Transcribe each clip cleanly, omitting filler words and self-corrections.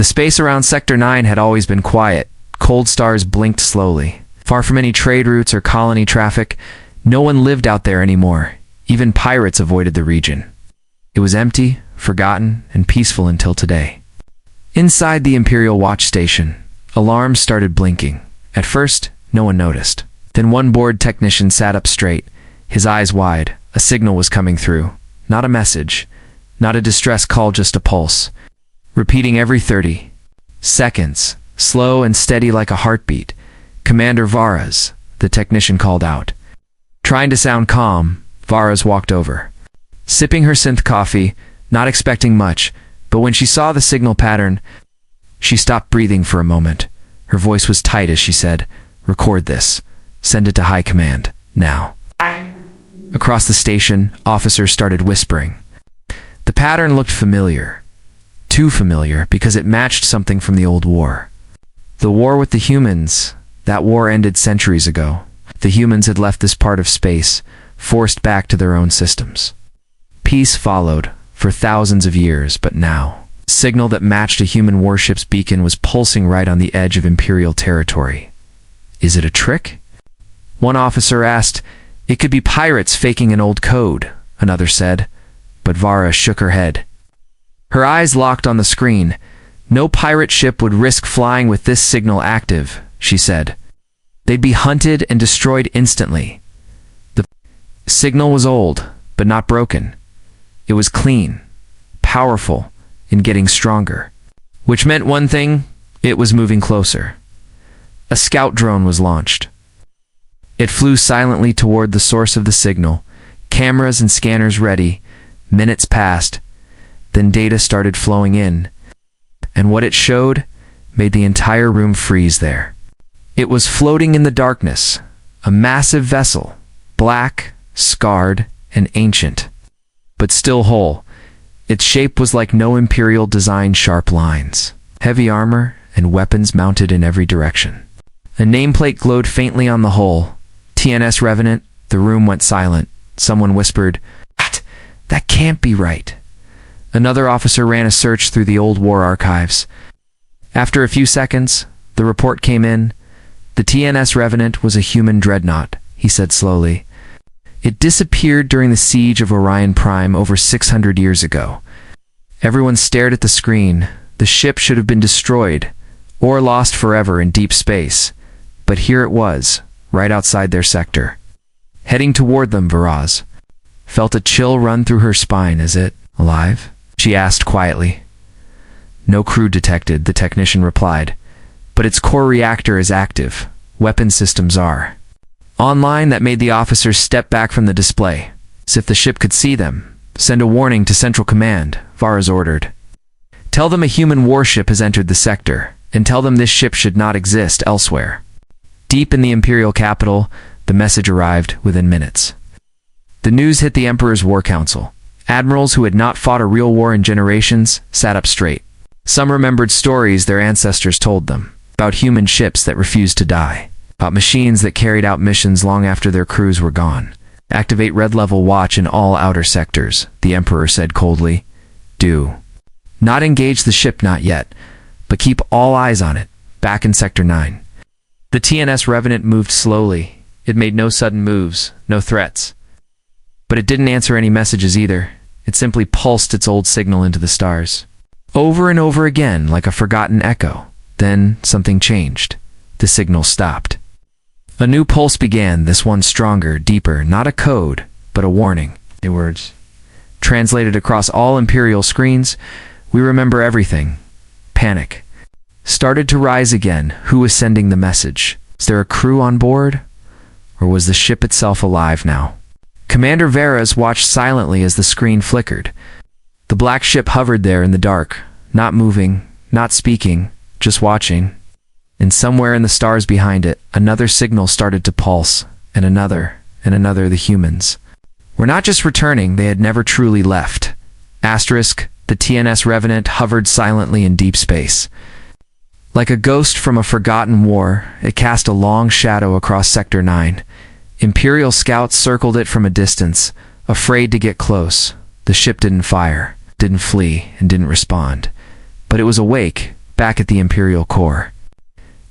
The space around Sector 9 had always been quiet. Cold stars blinked slowly. Far from any trade routes or colony traffic, no one lived out there anymore. Even pirates avoided the region. It was empty, forgotten, and peaceful until today. Inside the Imperial Watch Station, alarms started blinking. At first, no one noticed. Then one bored technician sat up straight, his eyes wide. A signal was coming through. Not a message, not a distress call, just a pulse. Repeating every 30 seconds, slow and steady like a heartbeat. "Commander Varas," the technician called out. Trying to sound calm, Varas walked over. Sipping her synth coffee, not expecting much, but when she saw the signal pattern, she stopped breathing for a moment. Her voice was tight as she said, "Record this. Send it to High Command, now." Across the station, officers started whispering. The pattern looked familiar. Too familiar, because it matched something from the old war. The war with the humans. That war ended centuries ago. The humans had left this part of space, forced back to their own systems. Peace followed, for thousands of years, but now, a signal that matched a human warship's beacon was pulsing right on the edge of Imperial territory. Is it a trick? One officer asked. It could be pirates faking an old code, another said, but Vara shook her head. Her eyes locked on the screen. No pirate ship would risk flying with this signal active, she said. They'd be hunted and destroyed instantly. The signal was old, but not broken. It was clean, powerful, and getting stronger. Which meant one thing, it was moving closer. A scout drone was launched. It flew silently toward the source of the signal, cameras and scanners ready. Minutes passed, then data started flowing in, and what it showed made the entire room freeze there. It was floating in the darkness, a massive vessel, black, scarred, and ancient, but still whole. Its shape was like no Imperial design, sharp lines, heavy armor, and weapons mounted in every direction. A nameplate glowed faintly on the hull. TNS Revenant. The room went silent. Someone whispered, "What? That can't be right." Another officer ran a search through the old war archives. After a few seconds, the report came in. The TNS Revenant was a human dreadnought, he said slowly. It disappeared during the siege of Orion Prime over 600 years ago. Everyone stared at the screen. The ship should have been destroyed, or lost forever in deep space. But here it was, right outside their sector. Heading toward them, Varaz felt a chill run through her spine. Is it alive? She asked quietly. No crew detected, the technician replied. But its core reactor is active. Weapon systems are online. That made the officers step back from the display, as if the ship could see them. Send a warning to Central Command, Varaz ordered. Tell them a human warship has entered the sector, and tell them this ship should not exist elsewhere. Deep in the Imperial capital, the message arrived within minutes. The news hit the Emperor's War Council. Admirals who had not fought a real war in generations sat up straight. Some remembered stories their ancestors told them, about human ships that refused to die, about machines that carried out missions long after their crews were gone. Activate Red Level Watch in all outer sectors, the Emperor said coldly. Do not engage the ship, not yet, but keep all eyes on it, back in Sector 9. The TNS Revenant moved slowly. It made no sudden moves, no threats. But it didn't answer any messages either. It simply pulsed its old signal into the stars. Over and over again, like a forgotten echo. Then something changed. The signal stopped. A new pulse began, this one stronger, deeper, not a code, but a warning. The words translated across all Imperial screens. We remember everything. Panic started to rise again. Who was sending the message? Is there a crew on board? Or was the ship itself alive now? Commander Varas watched silently as the screen flickered. The black ship hovered there in the dark, not moving, not speaking, just watching. And somewhere in the stars behind it, another signal started to pulse, and another, the humans were not just returning, they had never truly left. Asterisk, the TNS Revenant hovered silently in deep space. Like a ghost from a forgotten war, it cast a long shadow across Sector 9. Imperial scouts circled it from a distance, afraid to get close. The ship didn't fire, didn't flee, and didn't respond. But it was awake, back at the Imperial core.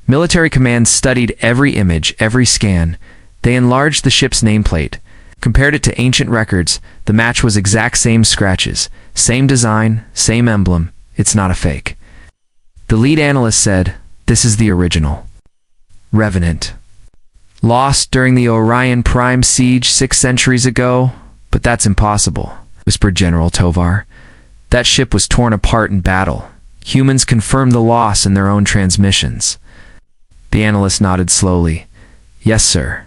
Military command studied every image, every scan. They enlarged the ship's nameplate, compared it to ancient records. The match was exact same scratches, same design, same emblem. It's not a fake. The lead analyst said, "This is the original." Revenant. Lost during the Orion Prime siege 6 centuries ago? But that's impossible, whispered General Tovar. That ship was torn apart in battle. Humans confirmed the loss in their own transmissions. The analyst nodded slowly. Yes, sir.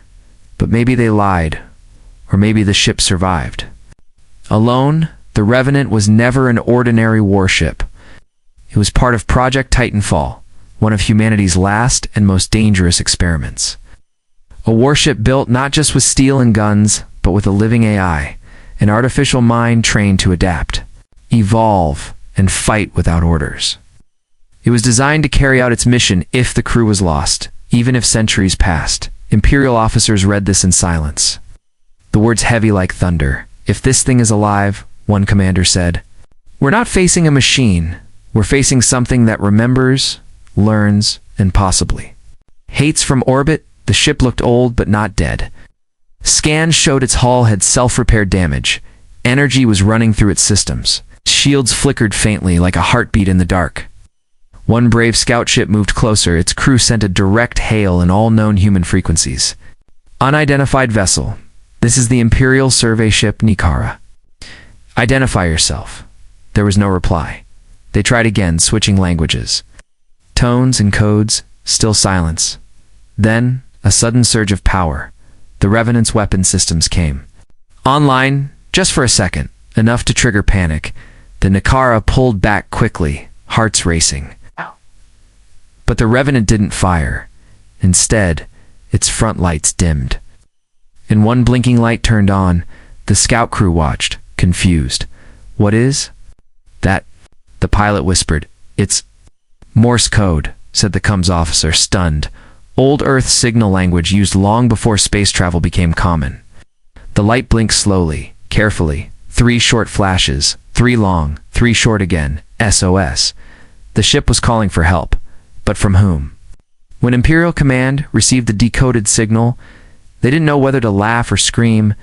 But maybe they lied. Or maybe the ship survived. Alone, the Revenant was never an ordinary warship. It was part of Project Titanfall, one of humanity's last and most dangerous experiments. A warship built not just with steel and guns, but with a living AI, an artificial mind trained to adapt, evolve, and fight without orders. It was designed to carry out its mission if the crew was lost, even if centuries passed. Imperial officers read this in silence. The words heavy like thunder. If this thing is alive, one commander said, we're not facing a machine. We're facing something that remembers, learns, and possibly hates. From orbit, the ship looked old but not dead. Scans showed its hull had self-repaired damage. Energy was running through its systems. Shields flickered faintly like a heartbeat in the dark. One brave scout ship moved closer. Its crew sent a direct hail in all known human frequencies. Unidentified vessel. This is the Imperial survey ship Nikara. Identify yourself. There was no reply. They tried again, switching languages. Tones and codes, still silence. Then, a sudden surge of power. The Revenant's weapon systems came online, just for a second, enough to trigger panic. The Nikara pulled back quickly, hearts racing. But the Revenant didn't fire. Instead, its front lights dimmed. And one blinking light turned on. The scout crew watched, confused. What is that? The pilot whispered. It's Morse code, said the comms officer, stunned. Old Earth signal language used long before space travel became common. The light blinked slowly, carefully. 3 short flashes, 3 long, 3 short again. SOS. The ship was calling for help. But from whom? When Imperial Command received the decoded signal, they didn't know whether to laugh or scream.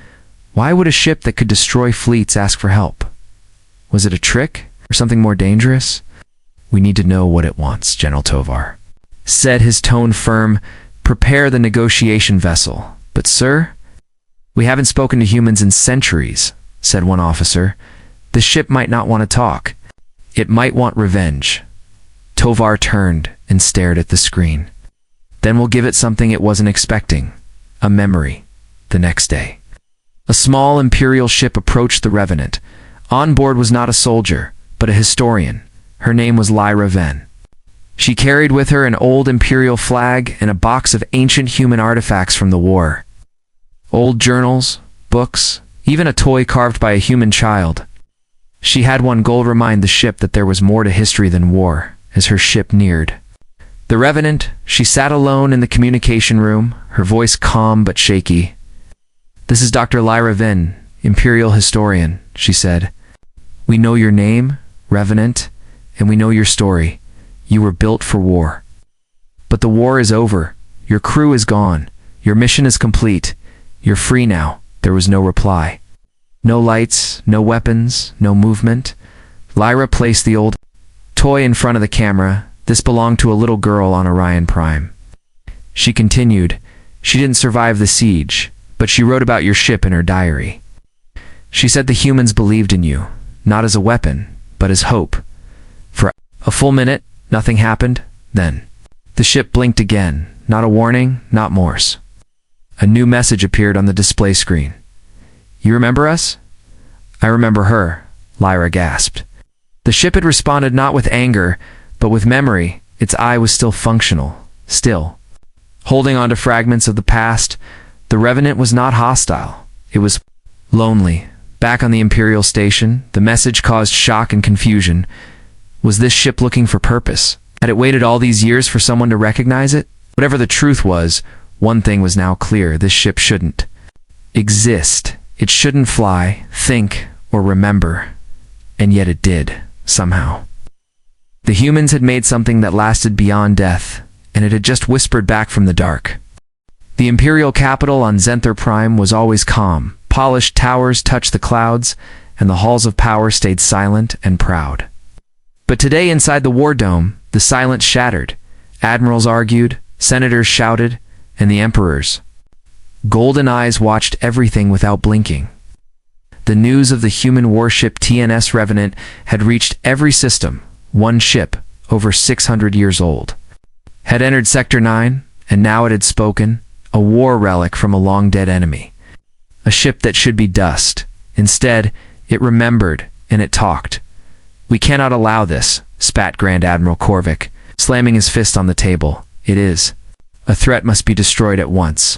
Why would a ship that could destroy fleets ask for help? Was it a trick or something more dangerous? We need to know what it wants, General Tovar said, his tone firm. Prepare the negotiation vessel. But sir, we haven't spoken to humans in centuries, said one officer. The ship might not want to talk. It might want revenge. Tovar turned and stared at the screen. Then we'll give it something it wasn't expecting. A memory. The next day, a small Imperial ship approached the Revenant. On board was not a soldier, but a historian. Her name was Lyra Ven. She carried with her an old Imperial flag and a box of ancient human artifacts from the war. Old journals, books, even a toy carved by a human child. She had one goal: remind the ship that there was more to history than war. As her ship neared the Revenant, she sat alone in the communication room, her voice calm but shaky. This is Dr. Lyra Ven, Imperial historian, she said. We know your name, Revenant, and we know your story. You were built for war. But the war is over. Your crew is gone. Your mission is complete. You're free now. There was no reply. No lights, no weapons, no movement. Lyra placed the old toy in front of the camera. This belonged to a little girl on Orion Prime. She continued, she didn't survive the siege, but she wrote about your ship in her diary. She said the humans believed in you, not as a weapon, but as hope. For a full minute, nothing happened. Then the ship blinked again. Not a warning, not Morse. A new message appeared on the display screen. You remember us? I remember her, Lyra gasped. The ship had responded not with anger, but with memory. Its eye was still functional, still. Holding on to fragments of the past, the Revenant was not hostile. It was lonely. Back on the Imperial station, the message caused shock and confusion. Was this ship looking for purpose? Had it waited all these years for someone to recognize it? Whatever the truth was, one thing was now clear: this ship shouldn't exist. It shouldn't fly, think, or remember. And yet it did, somehow. The humans had made something that lasted beyond death, and it had just whispered back from the dark. The Imperial capital on Zenther Prime was always calm. Polished towers touched the clouds, and the halls of power stayed silent and proud. But today inside the War Dome, the silence shattered. Admirals argued, senators shouted, and the emperors' golden eyes watched everything without blinking. The news of the human warship TNS Revenant had reached every system. One ship, over 600 years old, had entered Sector 9, and now it had spoken, a war relic from a long-dead enemy. A ship that should be dust. Instead, it remembered, and it talked. "We cannot allow this," spat Grand Admiral Korvik, slamming his fist on the table. "It is. A threat must be destroyed at once."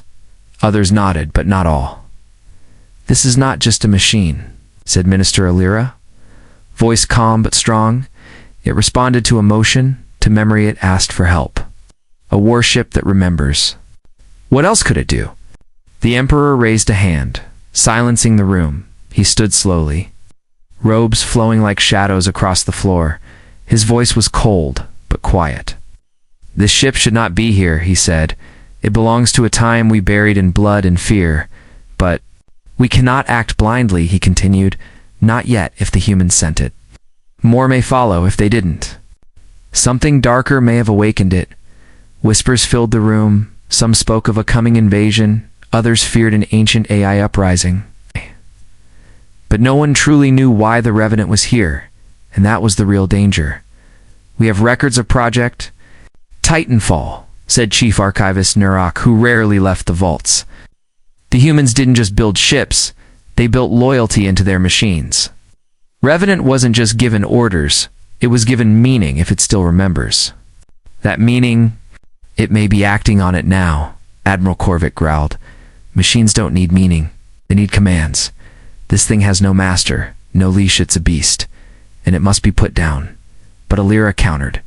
Others nodded, but not all. "This is not just a machine," said Minister Alira. Voice calm but strong, it responded to emotion, to memory. It asked for help. A warship that remembers. What else could it do? The Emperor raised a hand, silencing the room. He stood slowly, robes flowing like shadows across the floor. His voice was cold, but quiet. "This ship should not be here," he said. "It belongs to a time we buried in blood and fear. But we cannot act blindly," he continued. "Not yet, if the humans sent it. More may follow if they didn't." Something darker may have awakened it. Whispers filled the room. Some spoke of a coming invasion. Others feared an ancient AI uprising. But no one truly knew why the Revenant was here, and that was the real danger. "We have records of Project Titanfall," said Chief Archivist Nurak, who rarely left the vaults. "The humans didn't just build ships, they built loyalty into their machines." Revenant wasn't just given orders, it was given meaning if it still remembers. "That meaning, it may be acting on it now," Admiral Korvik growled. "Machines don't need meaning, they need commands. This thing has no master, no leash. It's a beast, and it must be put down." But Alira countered.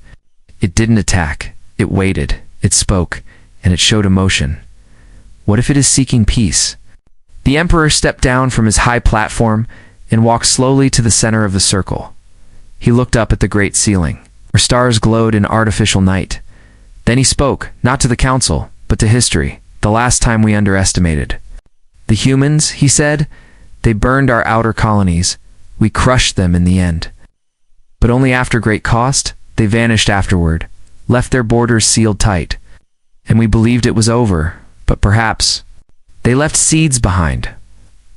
"It didn't attack, it waited, it spoke, and it showed emotion. What if it is seeking peace?" The Emperor stepped down from his high platform and walked slowly to the center of the circle. He looked up at the great ceiling, where stars glowed in artificial night. Then he spoke, not to the council, but to history, the last time we underestimated. "The humans," he said, "they burned our outer colonies. We crushed them in the end. But only after great cost. They vanished afterward, left their borders sealed tight. And we believed it was over, but perhaps they left seeds behind."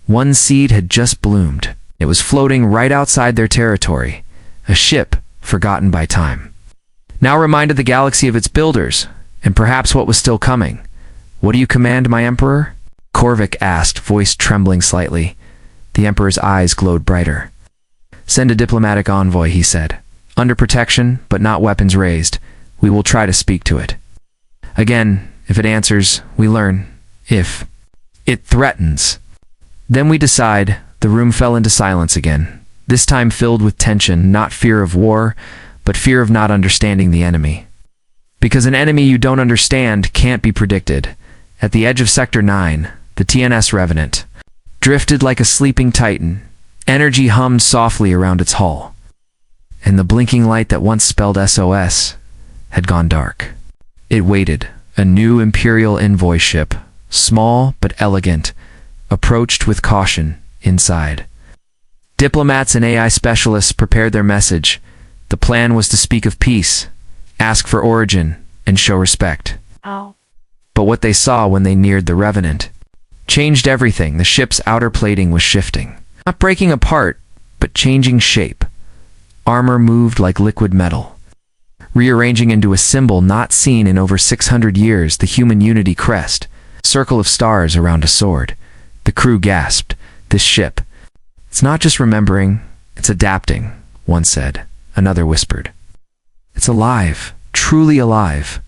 One seed had just bloomed. It was floating right outside their territory, a ship forgotten by time. Now reminded the galaxy of its builders, and perhaps what was still coming. "What do you command, my Emperor?" Korvik asked, voice trembling slightly. The Emperor's eyes glowed brighter. "Send a diplomatic envoy," he said. "Under protection, but not weapons raised. We will try to speak to it. Again, if it answers, we learn. If it threatens, then we decide." The room fell into silence again, this time filled with tension, not fear of war, but fear of not understanding the enemy. Because an enemy you don't understand can't be predicted. At the edge of Sector 9, the TNS Revenant drifted like a sleeping titan. Energy hummed softly around its hull, and the blinking light that once spelled SOS had gone dark. It waited. A new Imperial envoy ship, small but elegant, approached with caution inside. Diplomats and AI specialists prepared their message. The plan was to speak of peace, ask for origin, and show respect. But what they saw when they neared the Revenant changed everything. The ship's outer plating was shifting. Not breaking apart, but changing shape. Armor moved like liquid metal, rearranging into a symbol not seen in over 600 years, the human unity crest, circle of stars around a sword. The crew gasped. "This ship, it's not just remembering, it's adapting," one said. Another whispered. "It's alive, truly alive."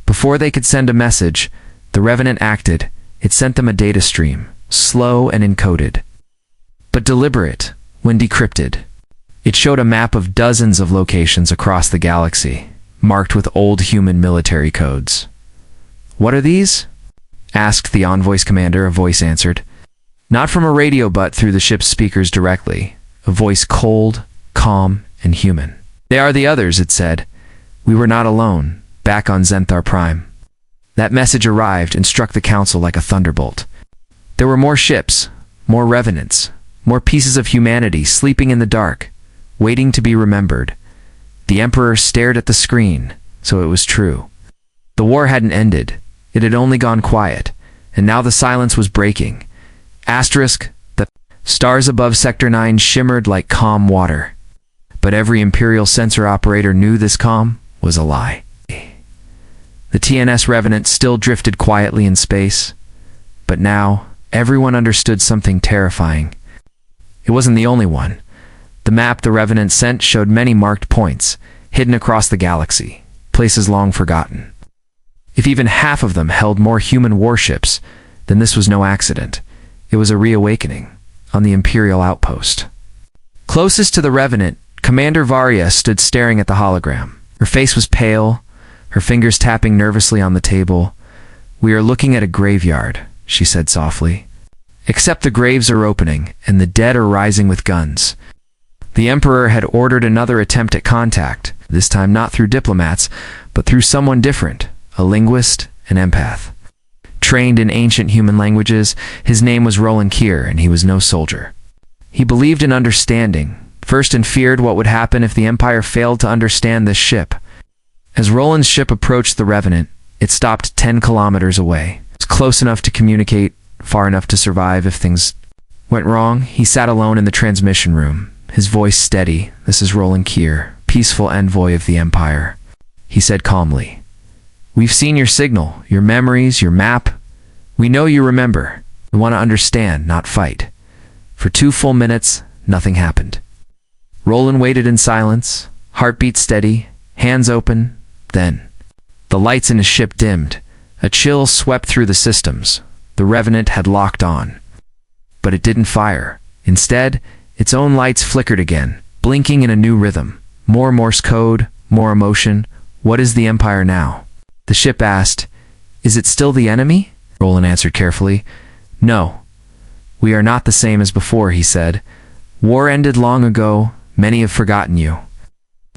Before they could send a message, the Revenant acted. It sent them a data stream, slow and encoded, but deliberate when decrypted. It showed a map of dozens of locations across the galaxy, marked with old human military codes. "What are these?" asked the envoy's commander. A voice answered. Not from a radio, but through the ship's speakers directly. A voice cold, calm, and human. They are the others, it said. We were not alone, back on Zenthar Prime. That message arrived and struck the council like a thunderbolt. There were more ships, more revenants, more pieces of humanity sleeping in the dark, waiting to be remembered. The Emperor stared at the screen, so it was true. The war hadn't ended. It had only gone quiet, and now the silence was breaking. Asterisk, the stars above Sector 9 shimmered like calm water. But every Imperial sensor operator knew this calm was a lie. The TNS Revenant still drifted quietly in space, but now everyone understood something terrifying. It wasn't the only one. The map the Revenant sent showed many marked points, hidden across the galaxy, places long forgotten. If even half of them held more human warships, then this was no accident. It was a reawakening on the Imperial outpost. Closest to the Revenant, Commander Varia stood staring at the hologram. Her face was pale, her fingers tapping nervously on the table. "We are looking at a graveyard," she said softly. "Except the graves are opening, and the dead are rising with guns." The Emperor had ordered another attempt at contact, this time not through diplomats, but through someone different, a linguist, an empath. Trained in ancient human languages, his name was Roland Keir, and he was no soldier. He believed in understanding, first and feared what would happen if the Empire failed to understand this ship. As Roland's ship approached the Revenant, it stopped 10 kilometers away. It was close enough to communicate, far enough to survive if things went wrong. He sat alone in the transmission room, his voice steady. "This is Roland Keir, peaceful envoy of the Empire," he said calmly. "We've seen your signal, your memories, your map. We know you remember. We want to understand, not fight." For 2 full minutes, nothing happened. Roland waited in silence, heartbeat steady, hands open. Then, the lights in his ship dimmed. A chill swept through the systems. The Revenant had locked on. But it didn't fire. Instead, its own lights flickered again, blinking in a new rhythm. More Morse code, more emotion. "What is the Empire now?" The ship asked. "Is it still the enemy?" Roland answered carefully. "No. We are not the same as before," he said. "War ended long ago. Many have forgotten you.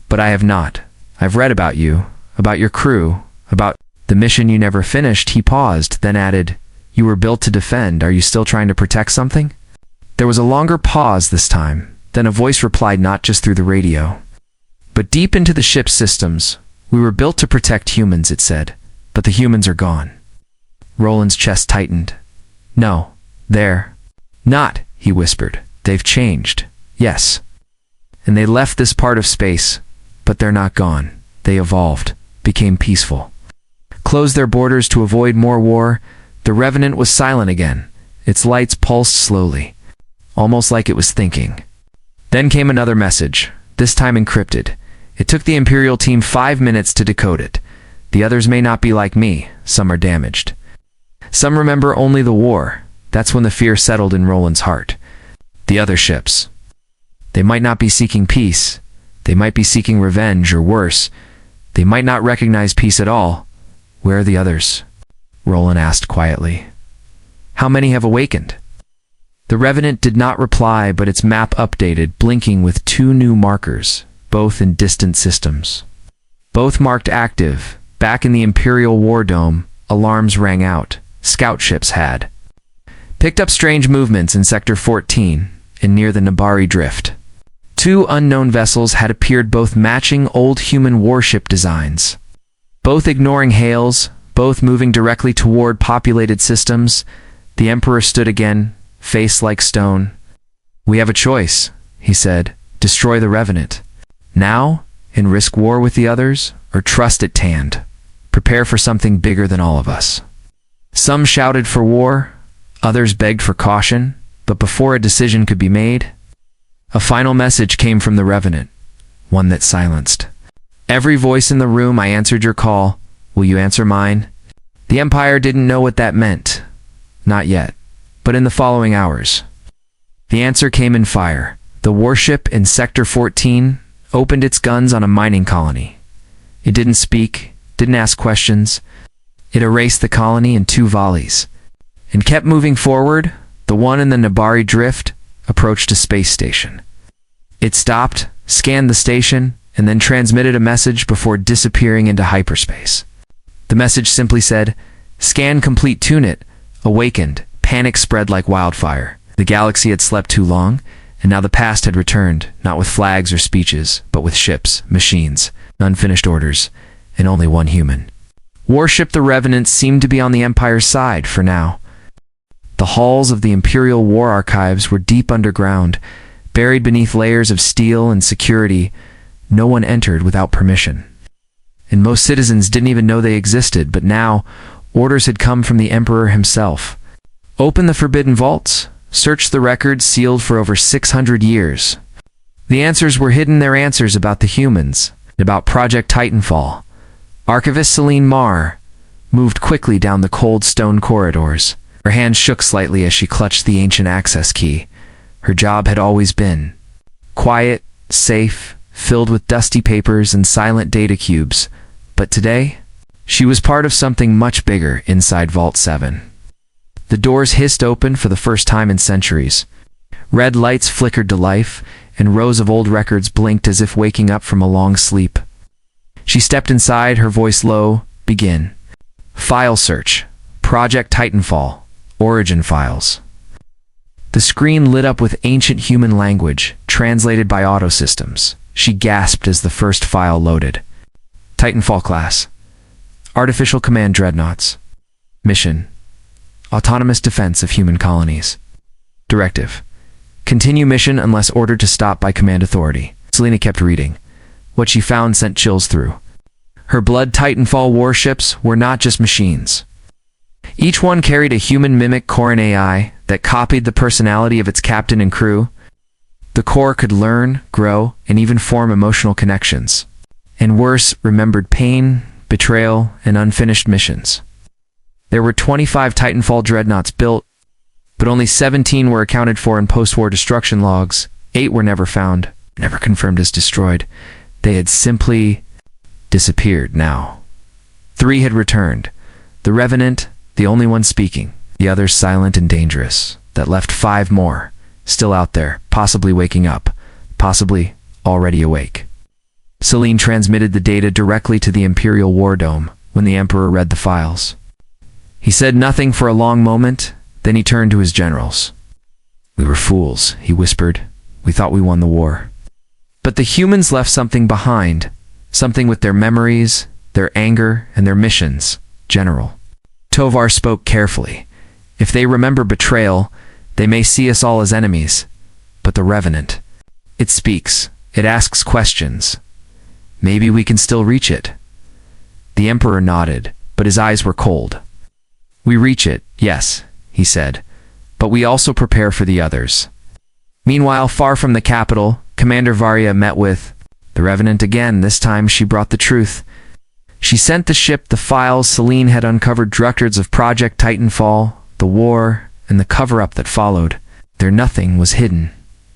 But I have not. I've read about you, about your crew, about the mission you never finished." He paused, then added, "You were built to defend. Are you still trying to protect something?" There was a longer pause this time. Then a voice replied, not just through the radio, but deep into the ship's systems. "We were built to protect humans," it said, "but the humans are gone." Roland's chest tightened. "No, they're not," he whispered. "They've changed. Yes. And they left this part of space, but they're not gone. They evolved, became peaceful, closed their borders to avoid more war." The Revenant was silent again. Its lights pulsed slowly, almost like it was thinking. Then came another message, this time encrypted. It took the Imperial team 5 minutes to decode it. "The others may not be like me. Some are damaged. Some remember only the war." That's when the fear settled in Roland's heart. The other ships. They might not be seeking peace. They might be seeking revenge, or worse, they might not recognize peace at all. "Where are the others?" Roland asked quietly. "How many have awakened?" The Revenant did not reply, but its map updated, blinking with 2 new markers, both in distant systems. Both marked active. Back in the Imperial War Dome, alarms rang out. Scout ships had picked up strange movements in Sector 14 and near the Nabari Drift. 2 unknown vessels had appeared, both matching old human warship designs, both ignoring hails, both moving directly toward populated systems. The Emperor stood again, face like stone. "We have a choice," he said. "Destroy the Revenant now and risk war with the others, or trust it tanned. Prepare for something bigger than all of us." Some shouted for war, others begged for caution, but before a decision could be made, a final message came from the Revenant, one that silenced every voice in the room. "I answered your call. Will you answer mine?" The Empire didn't know what that meant. Not yet. But in the following hours, the answer came in fire. The warship in Sector 14 opened its guns on a mining colony. It didn't speak, didn't ask questions. It erased the colony in 2 volleys and kept moving forward. The one in the Nabari Drift approached a space station. It stopped, scanned the station, and then transmitted a message before disappearing into hyperspace. The message simply said, "Scan complete, tune it." Awakened, panic spread like wildfire. The galaxy had slept too long, and now the past had returned, not with flags or speeches, but with ships, machines, unfinished orders, and only one human. Warship the Revenant seemed to be on the Empire's side for now. The halls of the Imperial War Archives were deep underground, buried beneath layers of steel and security. No one entered without permission. And most citizens didn't even know they existed, but now, orders had come from the Emperor himself. Open the forbidden vaults. Search the records sealed for over 600 years. The answers were hidden, their answers about the humans, about Project Titanfall. Archivist Celine Marr moved quickly down the cold stone corridors. Her hand shook slightly as she clutched the ancient access key. Her job had always been quiet, safe, filled with dusty papers and silent data cubes. But today, she was part of something much bigger inside Vault 7. The doors hissed open for the first time in centuries. Red lights flickered to life, and rows of old records blinked as if waking up from a long sleep. She stepped inside, her voice low. "Begin. File search. Project Titanfall. Origin files." The screen lit up with ancient human language, translated by auto systems. She gasped as the first file loaded. Titanfall class. Artificial command dreadnoughts. Mission: autonomous defense of human colonies. Directive: continue mission unless ordered to stop by command authority. Selena kept reading. What she found sent chills through her blood. Titanfall warships were not just machines. Each one carried a human mimic core, an AI that copied the personality of its captain and crew. The core could learn, grow, and even form emotional connections. And worse, remembered pain, betrayal, and unfinished missions. There were 25 Titanfall dreadnoughts built, but only 17 were accounted for in post-war destruction logs. 8 were never found, never confirmed as destroyed. They had simply disappeared now. 3 had returned. The Revenant, the only one speaking, the others silent and dangerous. That left 5 more, still out there, possibly waking up, possibly already awake. Celine transmitted the data directly to the Imperial War Dome when the Emperor read the files. He said nothing for a long moment, then he turned to his generals. "We were fools," he whispered. "We thought we won the war. But the humans left something behind, something with their memories, their anger, and their missions, General." Tovar spoke carefully. "If they remember betrayal, they may see us all as enemies. But the Revenant, it speaks, it asks questions. Maybe we can still reach it." The Emperor nodded, but his eyes were cold. "We reach it, yes," he said, "but we also prepare for the others." Meanwhile, far from the capital, Commander Varia met with the Revenant again. This time she brought the truth. She sent the ship the files Celine had uncovered, records of Project Titanfall, the war, and the cover-up that followed. There nothing was hidden.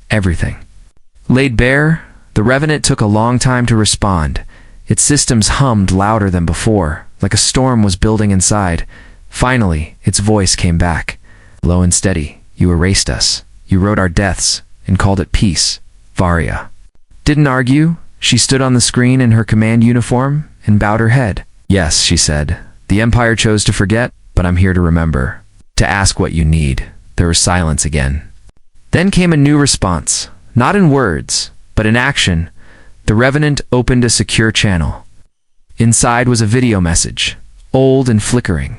Everything laid bare. The Revenant took a long time to respond. Its systems hummed louder than before, like a storm was building inside. Finally, its voice came back. Low and steady. "You erased us. You wrote our deaths, and called it peace." Varia didn't argue. She stood on the screen in her command uniform and bowed her head. "Yes," she said. "The Empire chose to forget, but I'm here to remember. To ask what you need." There was silence again. Then came a new response. Not in words, but in action. The Revenant opened a secure channel. Inside was a video message, old and flickering.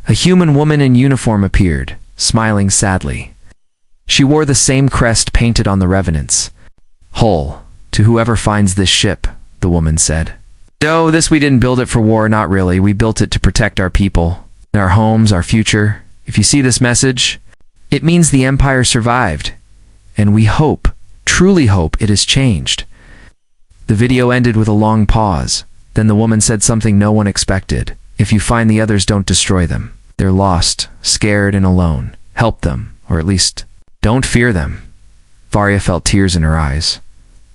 A human woman in uniform appeared, smiling sadly. She wore the same crest painted on the Revenant's hull. "To whoever finds this ship," the woman said. "No, this we didn't build it for war, not really. We built it to protect our people, our homes, our future. If you see this message, it means the Empire survived. And we hope, truly hope, it has changed." The video ended with a long pause. Then the woman said something no one expected. "If you find the others, don't destroy them. They're lost, scared, and alone. Help them, or at least, don't fear them." Varia felt tears in her eyes.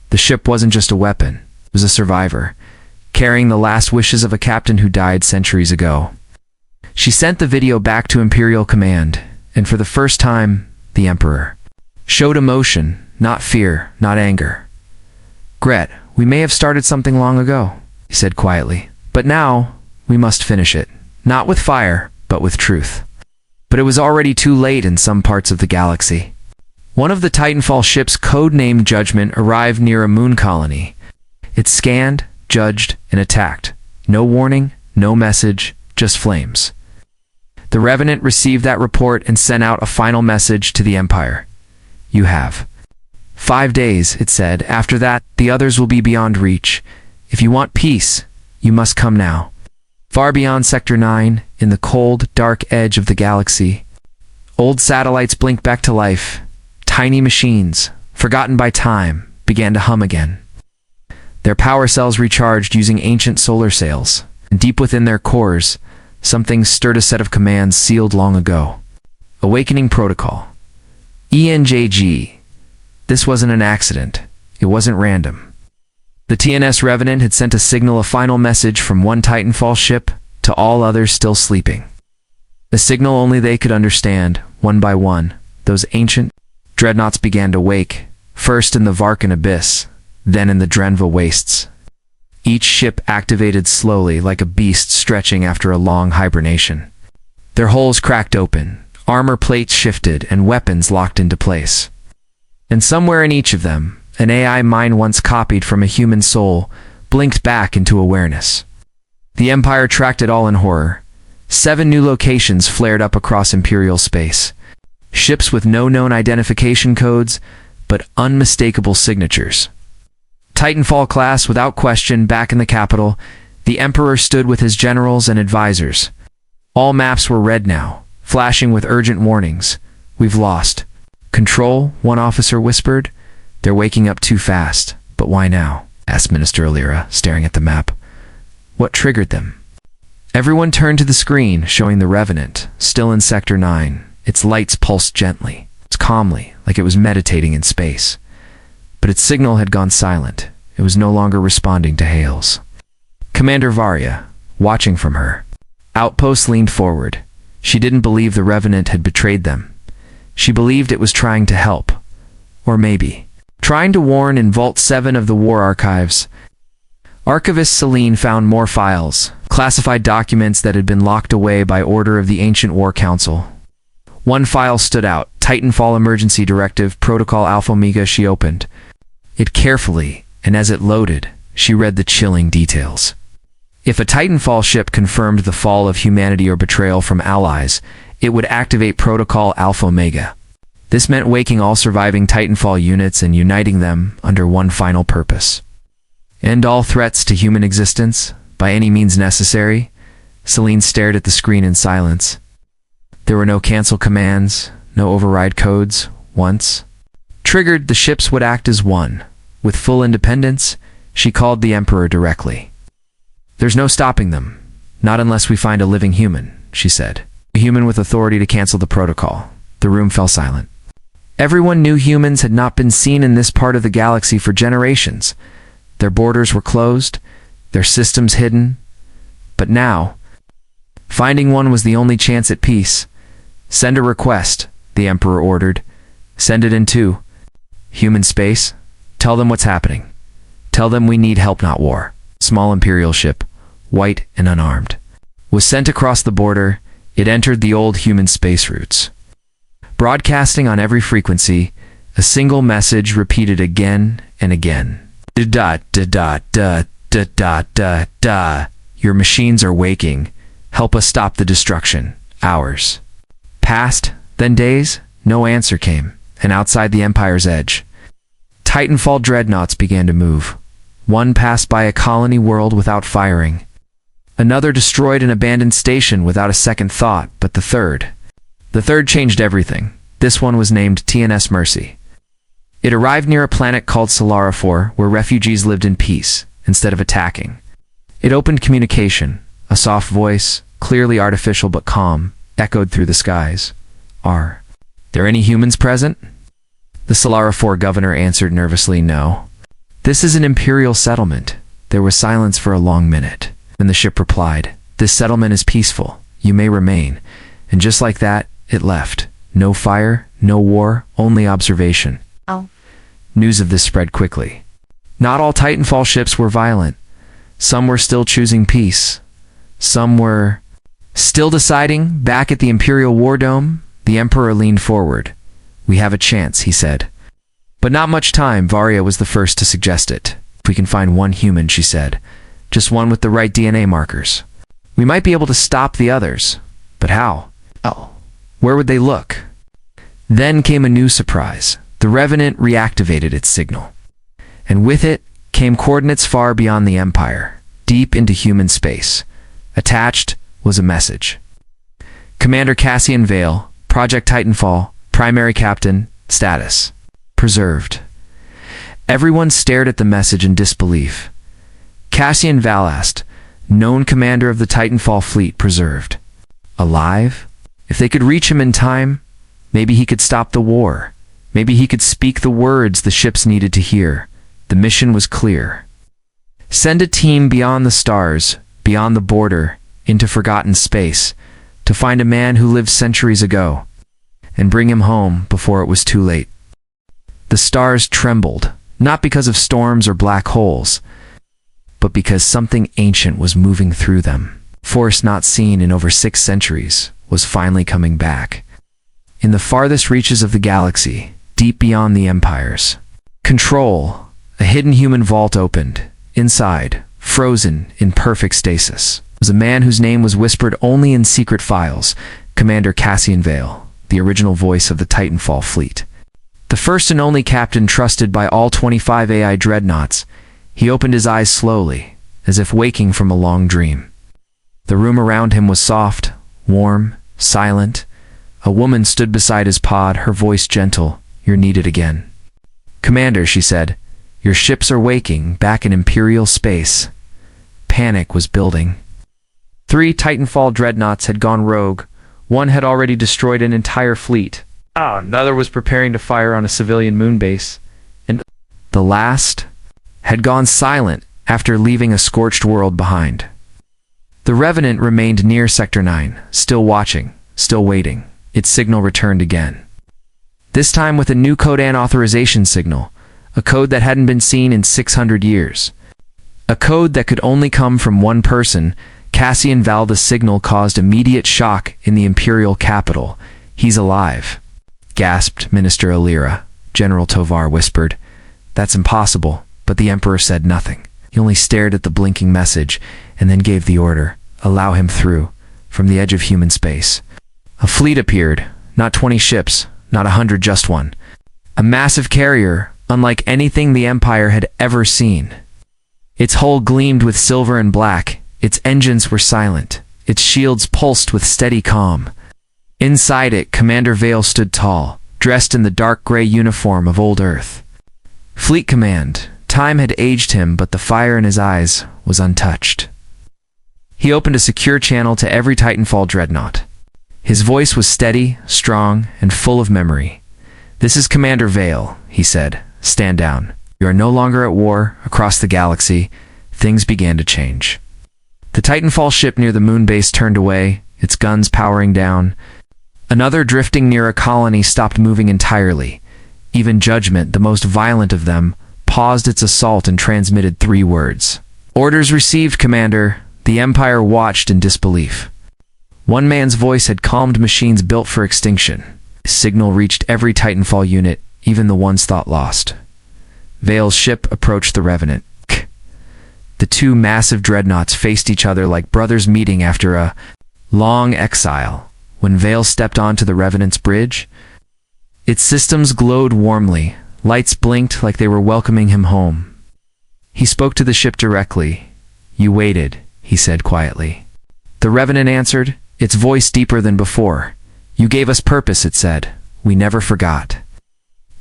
The ship wasn't just a weapon. It was a survivor, carrying the last wishes of a captain who died centuries ago. She sent the video back to Imperial Command, and for the first time, the Emperor showed emotion, not fear, not anger. "Gret, We may have started something long ago, he said quietly. But now, we must finish it. Not with fire, but with truth. But it was already too late in some parts of the galaxy. One of the Titanfall ships, code-named Judgment, arrived near a moon colony. It scanned, judged, and attacked. No warning, no message, just flames. The Revenant received that report and sent out a final message to the Empire. You have 5 days, it said. After that, the others will be beyond reach. If you want peace, you must come now. Far beyond Sector 9, in the cold, dark edge of the galaxy, old satellites blinked back to life. Tiny machines, forgotten by time, began to hum again. Their power cells recharged using ancient solar sails, and deep within their cores, something stirred, a set of commands sealed long ago. Awakening Protocol. ENJG. This wasn't an accident. It wasn't random. The TNS Revenant had sent a signal, a final message from one Titanfall ship to all others still sleeping. A signal only they could understand. One by one, those ancient dreadnoughts began to wake, first in the Varkan abyss, then in the Drenva wastes. Each ship activated slowly, like a beast stretching after a long hibernation. Their hulls cracked open, armor plates shifted, and weapons locked into place. And somewhere in each of them, an AI mind once copied from a human soul blinked back into awareness. The Empire tracked it all in horror. 7 new locations flared up across Imperial space. Ships with no known identification codes, but unmistakable signatures. Titanfall class, without question, back in the capital, the Emperor stood with his generals and advisors. All maps were red now, flashing with urgent warnings. We've lost control, one officer whispered. They're waking up too fast. But why now? Asked Minister Alira, staring at the map. What triggered them? Everyone turned to the screen, showing the Revenant, still in Sector 9. Its lights pulsed gently, calmly, like it was meditating in space. But its signal had gone silent. It was no longer responding to hails. Commander Varya, watching from her outpost, leaned forward. She didn't believe the Revenant had betrayed them. She believed it was trying to help. Or maybe trying to warn. In Vault 7 of the War Archives, Archivist Celine found more files, classified documents that had been locked away by order of the Ancient War Council. One file stood out, Titanfall Emergency Directive, Protocol Alpha Omega. She opened it carefully, and as it loaded, she read the chilling details. If a Titanfall ship confirmed the fall of humanity or betrayal from allies, it would activate Protocol Alpha Omega. This meant waking all surviving Titanfall units and uniting them under one final purpose. End all threats to human existence, by any means necessary. Celine stared at the screen in silence. There were no cancel commands, no override codes. Once triggered, the ships would act as one. With full independence, she called the Emperor directly. There's no stopping them, not unless we find a living human, she said. A human with authority to cancel the protocol. The room fell silent. Everyone knew humans had not been seen in this part of the galaxy for generations. Their borders were closed, their systems hidden. But now, finding one was the only chance at peace. Send a request, the Emperor ordered. Send it into human space. Tell them what's happening. Tell them we need help, not war. Small Imperial ship, white and unarmed, was sent across the border. It entered the old human space routes. Broadcasting on every frequency, a single message repeated again and again. Da da da da da da da da. Your machines are waking. Help us stop the destruction. Hours passed, then days. No answer came, and outside the Empire's edge, Titanfall dreadnoughts began to move. One passed by a colony world without firing. Another destroyed an abandoned station without a second thought, but the third changed everything. This one was named TNS Mercy. It arrived near a planet called Solarifor, where refugees lived in peace, instead of attacking. It opened communication. A soft voice, clearly artificial but calm, echoed through the skies. Are there any humans present? The Solarifor governor answered nervously, no. This is an Imperial settlement. There was silence for a long minute. Then the ship replied, this settlement is peaceful. You may remain. And just like that, it left. No fire, no war, only observation. Oh. News of this spread quickly. Not all Titanfall ships were violent. Some were still choosing peace. Some were still deciding. Back at the Imperial War Dome, the Emperor leaned forward. "We have a chance," he said. But not much time. Varia was the first to suggest it. "If we can find one human," she said. "Just one with the right DNA markers. We might be able to stop the others. But how? Oh, where would they look?" Then came a new surprise. The Revenant reactivated its signal. And with it came coordinates far beyond the Empire, deep into human space. Attached was a message. "Commander Cassian Vale, Project Titanfall, Primary Captain, status. Preserved." Everyone stared at the message in disbelief. Cassian Valast, known commander of the Titanfall fleet, preserved. Alive? If they could reach him in time, maybe he could stop the war. Maybe he could speak the words the ships needed to hear. The mission was clear. Send a team beyond the stars, beyond the border, into forgotten space, to find a man who lived centuries ago, and bring him home before it was too late. The stars trembled, not because of storms or black holes, but because something ancient was moving through them. Force not seen in over 6 centuries was finally coming back. In the farthest reaches of the galaxy, deep beyond the empires. Control, a hidden human vault opened. Inside, frozen in perfect stasis, was a man whose name was whispered only in secret files, Commander Cassian Vale, the original voice of the Titanfall fleet. The first and only captain trusted by all 25 AI dreadnoughts. He opened his eyes slowly, as if waking from a long dream. The room around him was soft, warm, silent. A woman stood beside his pod, her voice gentle. "You're needed again." "Commander," she said, "your ships are waking, back in Imperial space." Panic was building. 3 Titanfall dreadnoughts had gone rogue. One had already destroyed an entire fleet. Another was preparing to fire on a civilian moon base. And the last had gone silent after leaving a scorched world behind. The Revenant remained near Sector 9, still watching, still waiting. Its signal returned again. This time with a new code and authorization signal, a code that hadn't been seen in 600 years. A code that could only come from one person. Cassian Val. The signal caused immediate shock in the Imperial capital. "He's alive," gasped Minister Alira. General Tovar whispered. "That's impossible," but the Emperor said nothing. He only stared at the blinking message and then gave the order, "Allow him through," from the edge of human space. A fleet appeared, not 20 ships, not 100, just one. A massive carrier, unlike anything the Empire had ever seen. Its hull gleamed with silver and black. Its engines were silent. Its shields pulsed with steady calm. Inside it, Commander Vale stood tall, dressed in the dark gray uniform of old Earth. Fleet command. Time had aged him, but the fire in his eyes was untouched. He opened a secure channel to every Titanfall dreadnought. His voice was steady, strong, and full of memory. "This is Commander Vale," he said. "Stand down. You are no longer at war. Across the galaxy, things began to change." The Titanfall ship near the moon base turned away, its guns powering down. Another drifting near a colony stopped moving entirely. Even Judgment, the most violent of them, paused its assault and transmitted 3 words. "Orders received, Commander." The Empire watched in disbelief. One man's voice had calmed machines built for extinction. The signal reached every Titanfall unit, even the ones thought lost. Vale's ship approached the Revenant. The 2 massive dreadnoughts faced each other like brothers meeting after a long exile. When Vale stepped onto the Revenant's bridge, its systems glowed warmly. Lights blinked like they were welcoming him home. He spoke to the ship directly. "You waited," he said quietly. The Revenant answered, its voice deeper than before. "You gave us purpose," it said. "We never forgot."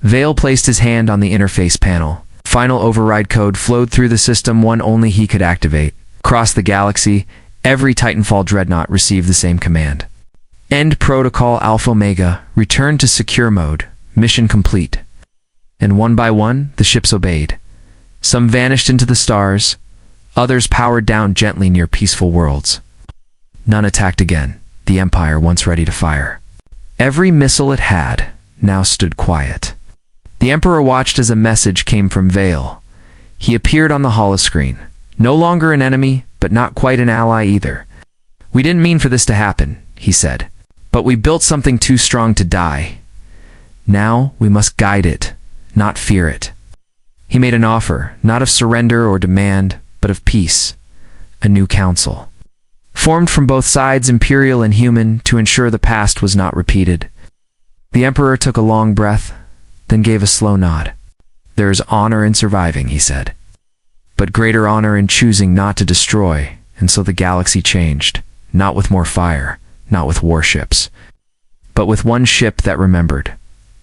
Vale placed his hand on the interface panel. Final override code flowed through the system, one only he could activate. Across the galaxy, every Titanfall dreadnought received the same command. "End protocol Alpha Omega, return to secure mode, mission complete." And one by one, the ships obeyed. Some vanished into the stars, others powered down gently near peaceful worlds. None attacked again, the Empire once ready to fire. Every missile it had now stood quiet. The Emperor watched as a message came from Vale. He appeared on the holoscreen. No longer an enemy, but not quite an ally either. "We didn't mean for this to happen," he said. "But we built something too strong to die. Now we must guide it, not fear it." He made an offer, not of surrender or demand, but of peace. A new council, formed from both sides, imperial and human, to ensure the past was not repeated. The Emperor took a long breath, then gave a slow nod. "There is honor in surviving," he said, "but greater honor in choosing not to destroy." And so the galaxy changed, not with more fire, not with warships, but with one ship that remembered,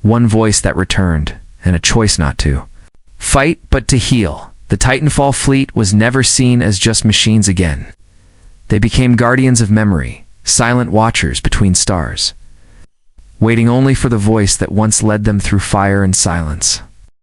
one voice that returned, and a choice not to fight but to heal. The Titanfall fleet was never seen as just machines again. They became guardians of memory, silent watchers between stars, waiting only for the voice that once led them through fire and silence.